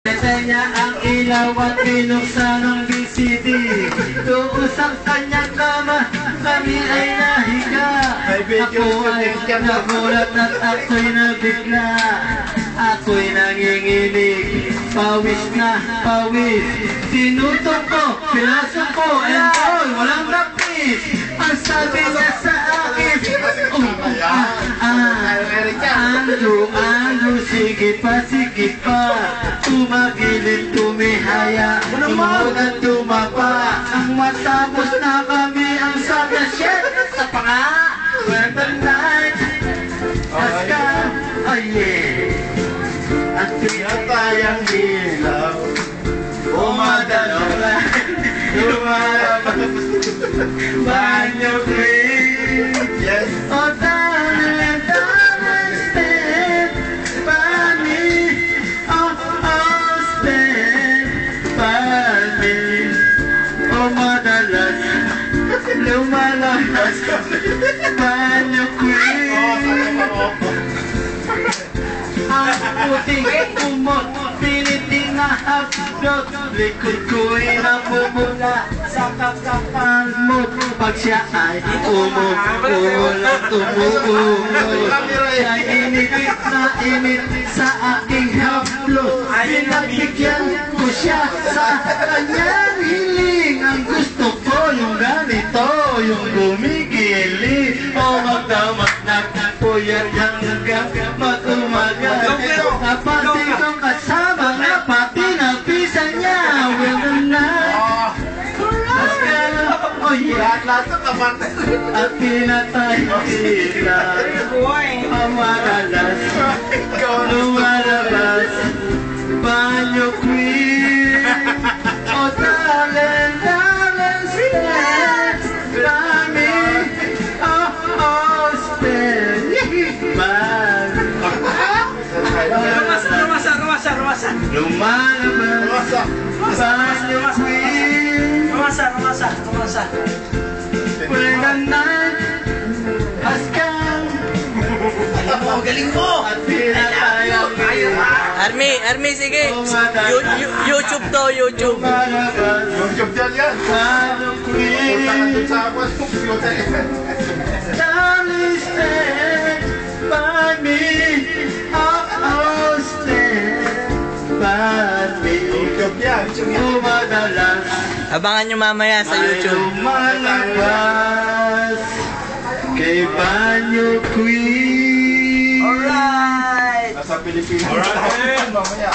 Niya ang ilaw at binuksan ng VCD. Doon sa kanyang kama, kami ay nahiga. Ako ay nagulat at ako'y nabigla. Ako'y nanginginig, pawis na pawis. Sinutok ko, pinasok ko, and all, walang lapis. Ang sabi niya sa akin, Andrew, sige pa, tumagilid, tumihaya, tumuhod at tumapa. Ang matapos na kami, ang sabi na shit sa panga. Where the night has come, oh yeah. At pinatayang hilaw, umadalaw, lumalabas, banyo green, yes. Oh, darling, stand by me. Oh, stand by me. Oh, madalas, lumalabas, banyo green. Ang puting umot, piniting na hapdot, likod ko'y napumula sa kakapal mo. Pag siya ay umuulat, siya'y inipit na init sa aking haplos. Pinagbigyan ko siya sa kanyang hiling. Ang gusto ko yung ganito, yung gumigili. O magdamag na puyat hanggang mag-umaga. Napati kong kasama, napati na pisa niya. Will the night oh yeah. At pinatay sila. Ang madalas lumalabas, banyo queen. O darling, stand by me. Oh, stand by me. Rumasa. Lumalabas, banyo queen. Rumasa. When the night has come, Galing mo! at pinatayang Army, sige. YouTube to, YouTube. lumalabas, YouTube yan. banyo queen. Nandun sa computer. Darling, stand by me. Oh, stand by me. YouTube yan. Madalas Abangan nyo mamaya sa ay YouTube. lumalabas kay Banyo Queen. Alright! Nasa Pilipinas. Alright. Mamaya.